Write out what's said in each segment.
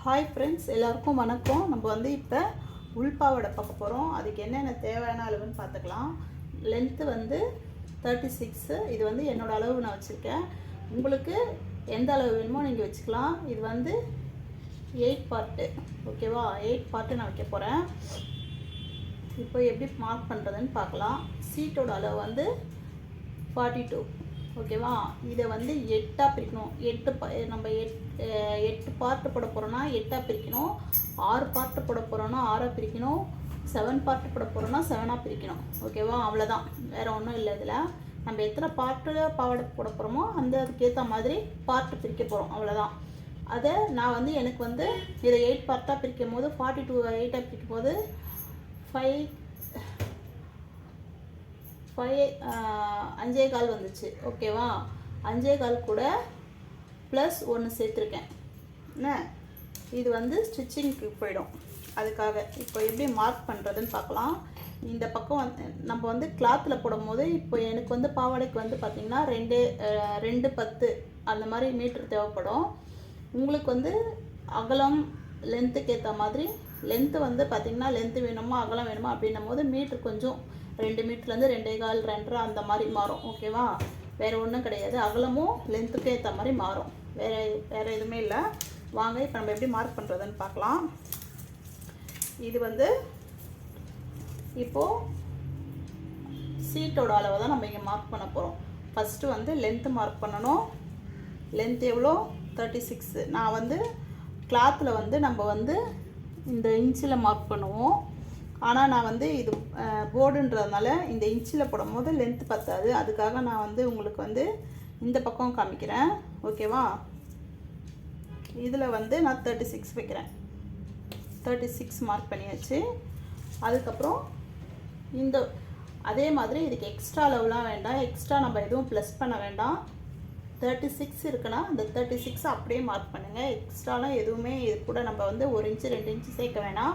Hi friends, எல்லாருக்கும் வணக்கம். நம்ம வந்து இப்போ உள்பாவடை பார்க்க போகிறோம். அதுக்கு என்னென்ன தேவையான அளவுன்னு பார்த்துக்கலாம். லென்த்து வந்து 36. இது வந்து என்னோடய அளவு நான் வச்சுருக்கேன். உங்களுக்கு எந்த அளவு வேணுமோ நீங்கள் வச்சுக்கலாம். இது வந்து 8 பார்ட்டு, ஓகேவா? 8 பார்ட்டு நான் வைக்க போகிறேன். இப்போ எப்படி மார்க் பண்ணுறதுன்னு பார்க்கலாம். சீட்டோட அளவு வந்து 42, ஓகேவா? இதை வந்து 8ஆக பிரிக்கணும். நம்ம 8 பார்ட்டு போட போகிறோன்னா 8ஆக பிரிக்கணும். 6 பார்ட்டு போட போகிறோன்னா 6ஆக பிரிக்கணும். 7 பார்ட்டு போட போகிறோன்னா 7ஆக பிரிக்கணும், ஓகேவா? அவ்வளோதான், வேறு ஒன்றும் இல்லை. இதில் நம்ம எத்தனை பார்ட்டு பாவாடை போட போகிறோமோ அதுக்கேற்ற மாதிரி பார்ட்டு பிரிக்க போகிறோம், அவ்வளோதான். அதை நான் வந்து எனக்கு வந்து இதை 8 பார்ட்டாக பிரிக்கும் போது 42 8ஆக பிரிக்கும் போது 5.25 வந்துச்சு, ஓகேவா? 5.25 கூட ப்ளஸ் 1 சேர்த்துருக்கேன். என்ன, இது வந்து ஸ்டிச்சிங்க்கு போயிடும். அதுக்காக இப்போ எப்படி மார்க் பண்ணுறதுன்னு பார்க்கலாம். இந்த பக்கம் வந்து நம்ம வந்து கிளாத்தில் போடும்போது இப்போ எனக்கு வந்து பாவாடைக்கு வந்து பார்த்திங்கன்னா 2.10 அந்த மாதிரி மீட்ரு தேவைப்படும். உங்களுக்கு வந்து அகலம் லென்த்துக்கு ஏற்ற மாதிரி லென்த்து வந்து பார்த்திங்கன்னா லென்த்து வேணுமா அகலம் வேணுமா அப்படின்னும் போது மீட்ரு கொஞ்சம் 2 மீட்டர்லேருந்து 2.25 2.5 அந்த மாதிரி மாறும், ஓகேவா? வேறு ஒன்றும் கிடையாது. அகலமும் லென்த்துக்கு ஏற்ற மாதிரி மாறும், வேறு எதுவுமே இல்லை. வாங்க இப்போ நம்ம எப்படி மார்க் பண்ணுறதுன்னு பார்க்கலாம். இது வந்து இப்போது சீட்டோட அளவை தான் நம்ம இங்கே மார்க் பண்ண போகிறோம். ஃபஸ்ட்டு வந்து லென்த்து மார்க் பண்ணணும். லென்த் எவ்வளோ? 36. நான் வந்து கிளாத்தில் வந்து நம்ம வந்து இந்த இன்ச்சில் மார்க் பண்ணுவோம். ஆனால் நான் வந்து இது போர்டுன்றதுனால இந்த இன்ச்சில் போடும்போது லென்த்து பத்தாது. அதுக்காக நான் வந்து உங்களுக்கு வந்து இந்த பக்கம் காமிக்கிறேன், ஓகேவா? இதில் வந்து நான் 36 வைக்கிறேன். 36 மார்க் பண்ணியாச்சு. அதுக்கப்புறம் இந்த அதே மாதிரி இதுக்கு எக்ஸ்ட்ரா அளவுலாம் வேண்டாம். எக்ஸ்ட்ரா நம்ம எதுவும் ப்ளஸ் பண்ண வேண்டாம். 36 இருக்குன்னா அந்த 36 அப்படியே மார்க் பண்ணுங்கள். எக்ஸ்ட்ராலாம் எதுவுமே இது கூட நம்ம வந்து 1 இன்ச்சு 2 இன்ச்சு சேர்க்க வேணாம்.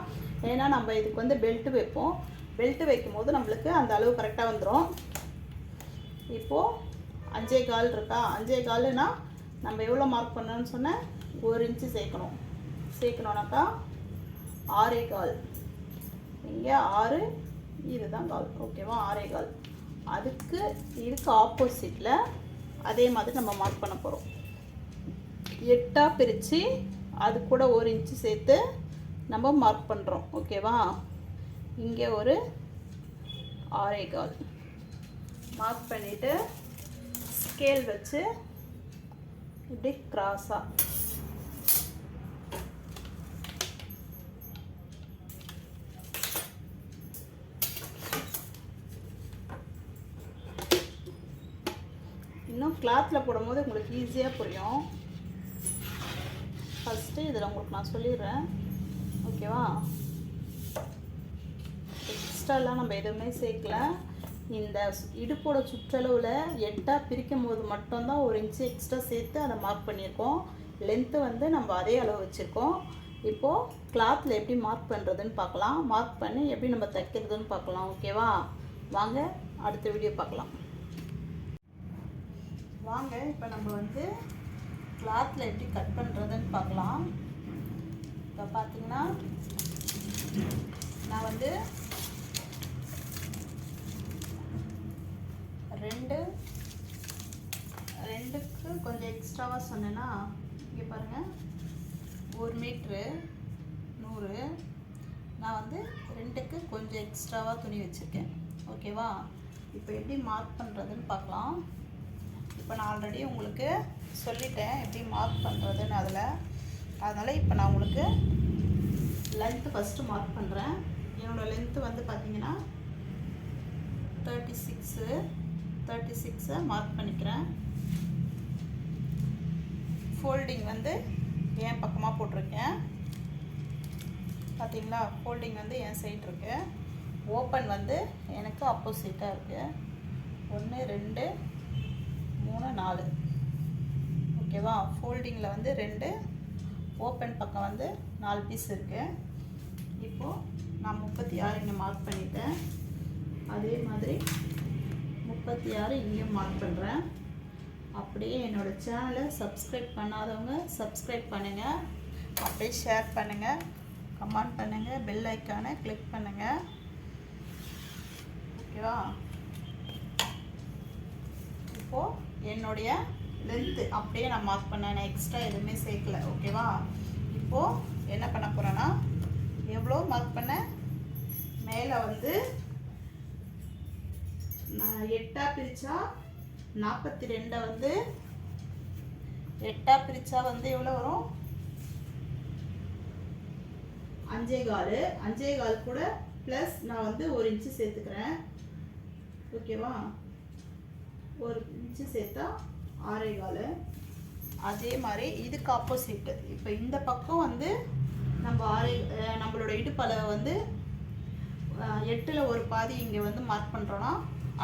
ஏன்னா நம்ம இதுக்கு வந்து பெல்ட்டு வைப்போம். பெல்ட்டு வைக்கும் போது நம்மளுக்கு அந்த அளவு கரெக்டாக வந்துடும். இப்போது 5.25 இருக்கா? 5.25னா நம்ம எவ்வளோ மார்க் பண்ணணும்னு சொன்னால் 1 இன்ச்சு சேர்க்கணுன்னாக்கா 6.25. இங்கே 6, இதுதான் கால், ஓகேவா? 6.25. இதுக்கு ஆப்போசிட்டில் அதே மாதிரி நம்ம மார்க் பண்ண போகிறோம். 8ஆக பிரித்து அது கூட 1 இன்ச்சு சேர்த்து நம்ம மார்க் பண்ணுறோம், ஓகேவா? இங்கே ஒரு 6.25 மார்க் பண்ணிவிட்டு ஸ்கேல் வச்சு இப்படி கிராஸாக இன்னும் கிளாத்தில் போடும்போது உங்களுக்கு ஈஸியாக புரியும். ஃபஸ்ட்டு இதில் உங்களுக்கு நான் சொல்லிடுறேன், ஓகேவா? எக்ஸ்ட்ராலாம் நம்ம எதுவுமே சேர்க்கல. இந்த இடுப்போட சுற்றளவில் 8ஆக பிரிக்கும் போது மட்டும்தான் 1 இன்ச்சு எக்ஸ்ட்ரா சேர்த்து அதை மார்க் பண்ணியிருக்கோம். லென்த்து வந்து நம்ம அதே அளவு வச்சுருக்கோம். இப்போது கிளாத்தில் எப்படி மார்க் பண்ணுறதுன்னு பார்க்கலாம். மார்க் பண்ணி எப்படி நம்ம தைக்கிறதுன்னு பார்க்கலாம், ஓகேவா? வாங்க அடுத்த வீடியோ பார்க்கலாம். வாங்க இப்போ நம்ம வந்து கிளாத்தில் எப்படி கட் பண்ணுறதுன்னு பார்க்கலாம். இப்போ பார்த்தீங்கன்னா நான் வந்து 2க்கு கொஞ்சம் எக்ஸ்ட்ராவாக சொன்னேன்னா இங்கே பாருங்கள், 1 மீட்ரு 100. நான் வந்து 2க்கு கொஞ்சம் எக்ஸ்ட்ராவாக துணி வச்சுருக்கேன், ஓகேவா? இப்போ எப்படி மார்க் பண்ணுறதுன்னு பார்க்கலாம். இப்போ நான் ஆல்ரெடி உங்களுக்கு சொல்லிட்டேன் எப்படி மார்க் பண்ணுறதுன்னு அதனால் இப்போ நான் உங்களுக்கு லென்த்து ஃபஸ்ட்டு மார்க் பண்ணுறேன். என்னோடய லென்த்து வந்து பார்த்திங்கன்னா 36 மார்க் பண்ணிக்கிறேன். ஃபோல்டிங் வந்து என் பக்கமாக போட்டிருக்கேன், பார்த்தீங்களா? ஃபோல்டிங் வந்து என் சைடு இருக்குது. ஓப்பன் வந்து எனக்கு ஆப்போசிட்டாக இருக்குது. 1 2 3 4, ஓகேவா? ஃபோல்டிங்கில் வந்து 2, ஓப்பன் பக்கம் வந்து 4 பீஸ் இருக்குது. இப்போது நான் 36 இங்கே மார்க் பண்ணிட்டேன். அதே மாதிரி 36 இங்கேயும் மார்க் பண்ணுறேன். அப்படியே என்னோடய சேனலை சப்ஸ்கிரைப் பண்ணாதவங்க சப்ஸ்கிரைப் பண்ணுங்கள். அப்படியே ஷேர் பண்ணுங்கள், கமெண்ட் பண்ணுங்கள், பெல் ஐக்கானை கிளிக் பண்ணுங்கள். ஓகேவா? இப்போது என்னுடைய லென்த்து அப்படியே நான் மார்க் பண்ணேன், எக்ஸ்ட்ரா எதுவுமே சேர்க்கல. ஓகேவா? இப்போது என்ன பண்ண போகிறேன்னா, எவ்வளோ மார்க் பண்ணேன், மேலே வந்து நான் 8 பிரித்தா 42 வந்து 8 பிரித்தா வந்து எவ்வளோ வரும், 5.25. 5.25 கூட ப்ளஸ் நான் வந்து 1 இன்ச்சு சேர்த்துக்கிறேன். ஓகேவா? 1 இன்ச்சு சேர்த்தா 6.25. அதே மாதிரி இதுக்கு ஆப்போசிட்டு இப்போ இந்த பக்கம் வந்து நம்ம நம்மளோட இடுப்பளவை வந்து 8ல் ஒரு பாதி இங்கே வந்து மார்க் பண்ணுறோன்னா,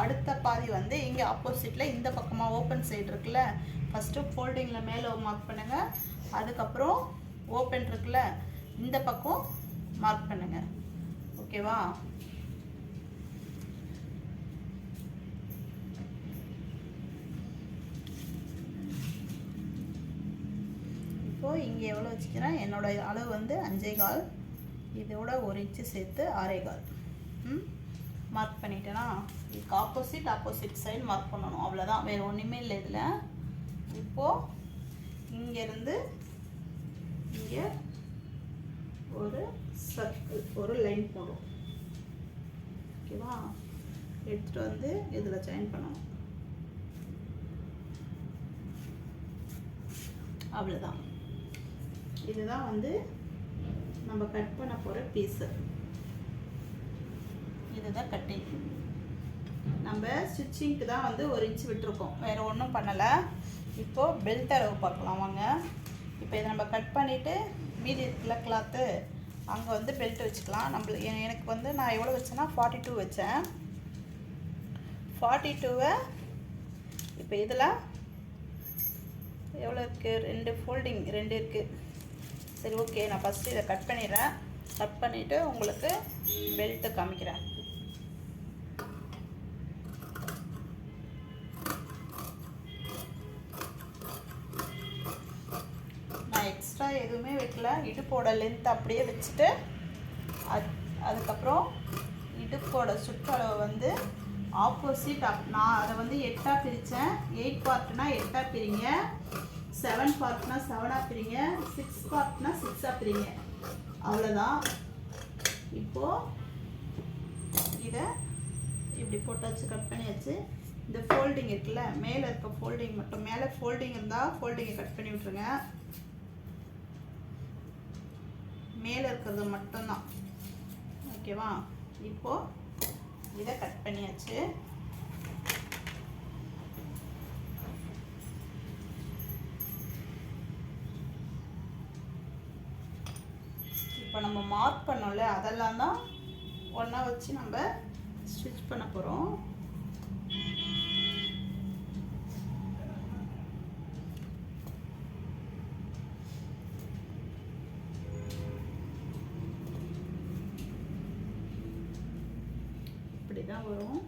அடுத்த பாதி வந்து இங்கே ஆப்போசிட்டில் இந்த பக்கமாக ஓப்பன் சைடு இருக்குல்ல, ஃபஸ்ட்டு ஃபோல்டிங்கில் மேலே மார்க் பண்ணுங்கள், அதுக்கப்புறம் ஓப்பன் இருக்குல்ல இந்த பக்கம் மார்க் பண்ணுங்கள். ஓகேவா? இப்போது இங்கே எவ்வளோ வச்சுக்கிறேன், என்னோடய அளவு வந்து 5.25, இதோட 1 இன்ச்சு சேர்த்து 6.25 மார்க் பண்ணிட்டேன்னா, இதுக்கு ஆப்போசிட் சைடு மார்க் பண்ணணும். அவ்வளோதான், வேறு ஒன்றுமே இல்லை இதில். இப்போது இங்கேருந்து இங்கே ஒரு சர்க்கிள், ஒரு லைன் போடும். ஓகேவா? எடுத்துகிட்டு வந்து இதில் ஜாயின் பண்ணணும். அவ்வளோதான். இதுதான் வந்து நம்ம கட் பண்ண போகிற பீஸு. இதுதான் கட்டிங். நம்ம ஸ்டிச்சிங்க்கு தான் வந்து 1 இன்ச்சு விட்டுருக்கோம், வேறு ஒன்றும் பண்ணலை. இப்போது பெல்ட் அளவு பார்க்கலாம் வாங்க. இப்போ இதை நம்ம கட் பண்ணிவிட்டு மீதி இருக்குல்ல கிளாத்து, அங்கே வந்து பெல்ட் வச்சுக்கலாம். எனக்கு வந்து நான் எவ்வளோ வச்சேன்னா 42 வச்சேன். 42வை இப்போ இதில் எவ்வளோ இருக்குது, 2 ஃபோல்டிங் 2 இருக்குது. சரி, ஓகே, நான் ஃபஸ்ட்டு இதை கட் பண்ணிடுறேன். கட் பண்ணிவிட்டு உங்களுக்கு பெல்ட்டு காமிக்கிறேன். நான் எக்ஸ்ட்ரா எதுவுமே வைக்கல, இடுப்போட லென்த் அப்படியே வச்சுட்டு அதுக்கப்புறம் இடுப்போட சுற்றளவு வந்து ஆப்போசிட் நான் அதை வந்து 8 பிரித்தேன். 8 பார்ட்னா 8 பிரிங்க, 7 பார்ட்னா 7 பிரிங்க, 6 பார்ட்னா 6 பிரிங்க. அவ்வளோதான். இப்போது இதை இப்படி போட்டாச்சு, கட் பண்ணியாச்சு. இந்த ஃபோல்டிங் இருக்குல்ல, மேலே இருக்க ஃபோல்டிங் மட்டும், மேலே ஃபோல்டிங் இருந்தால் ஃபோல்டிங்கை கட் பண்ணி விட்ருங்க. மேலே இருக்கிறது மட்டும்தான். ஓகேவா? இப்போது இதை கட் பண்ணியாச்சு. இப்போ நம்ம மார்க் பண்ணோம்ல, அதெல்லாம் தான் ஒன்றா வச்சு நம்ம ஸ்டிச் பண்ண போகிறோம். இப்படி தான் வரும்.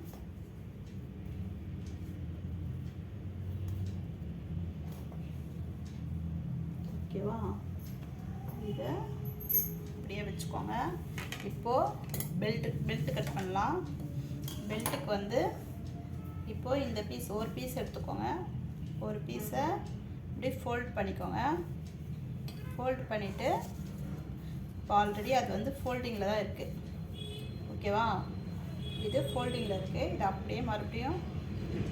ஓகேவா? இதை அப்படியே வச்சுக்கோங்க. இப்போது பெல்ட் கட் பண்ணலாம். பெல்ட்டுக்கு வந்து இப்போது இந்த பீஸ், ஒரு பீஸ் எடுத்துக்கோங்க. ஒரு பீஸை இப்படி ஃபோல்ட் பண்ணிக்கோங்க. ஃபோல்ட் பண்ணிவிட்டு இப்போ ஆல்ரெடி அது வந்து ஃபோல்டிங்கில் தான் இருக்குது. ஓகேவா? இது ஃபோல்டிங்கில் இருக்குது. இது அப்படியே மறுபடியும்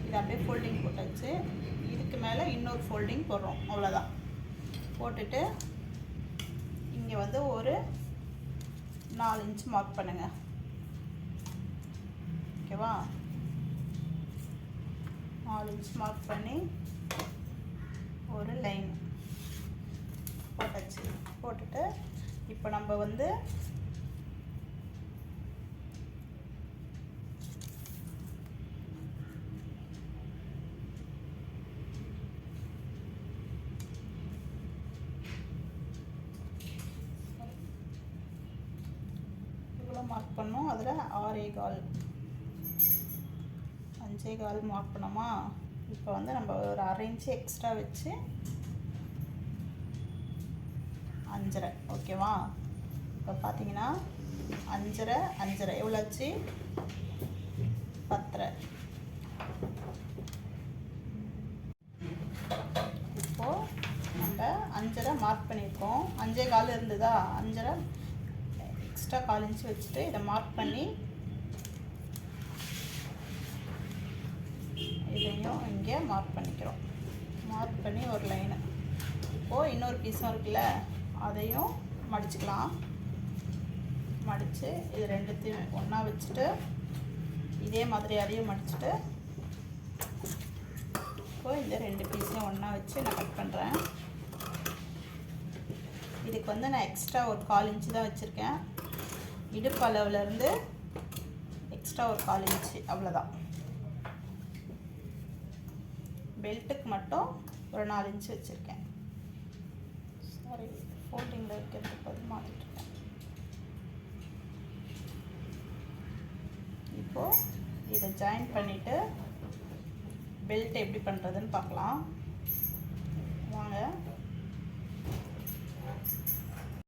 இது அப்படியே ஃபோல்டிங் போட்டாச்சு. இதுக்கு மேலே இன்னொரு ஃபோல்டிங் போடுறோம். அவ்வளோதான். போட்டுட்டு இங்கே வந்து ஒரு 4 இன்ச் மார்க் பண்ணுங்கள். ஓகேவா? 4 இன்ச் மார்க் பண்ணி ஒரு லைன் போட்டாச்சு. போட்டுட்டு இப்போ நம்ம வந்து மார்க் பண்ணோம். அதில் 6.25 5.25 மார்க் பண்ணோமா. இப்போ வந்து நம்ம ஒரு 1/2 இன்ச்சு எக்ஸ்ட்ரா வச்சு 5.5 ஓகேவா. இப்போ பார்த்தீங்கன்னா 5.5 எவ்வளோ ஆச்சு? 10.5. இப்போது நம்ம 5.5 மார்க் பண்ணியிருக்கோம். 5.25 இருந்ததா, 5.5 எக்ஸ்ட்ரா 1/4 இன்ச் வச்சுட்டு இதை மார்க் பண்ணி இதையும் இங்கே மார்க் பண்ணிக்கிறோம். மார்க் பண்ணி ஒரு லைனு. இப்போது இன்னொரு பீஸும் இருக்குல்ல, அதையும் மடிச்சுக்கலாம். மடித்து இது ரெண்டுத்தையும் ஒன்றா வச்சுட்டு இதே மாதிரி அதையும் மடிச்சுட்டு இப்போது இந்த 2 பீஸையும் ஒன்றா வச்சு நான் கட் பண்ணுறேன். இதுக்கு வந்து நான் எக்ஸ்ட்ரா ஒரு 1/4 இன்ச்சு தான் வச்சுருக்கேன். இடுப்பு அளவுலேருந்து எக்ஸ்ட்ரா ஒரு 1/4 இன்ச்சு அவ்வளோதான். பெல்ட்டுக்கு மட்டும் ஒரு 4 இன்ச்சு வச்சுருக்கேன். சாரி, ஃபோல்டிங்கில் வைக்கிறதுக்கு பதில் மாற்றிட்டுருக்கேன். இப்போது இதை ஜாயின் பண்ணிவிட்டு பெல்ட் எப்படி பண்ணுறதுன்னு பார்க்கலாம்.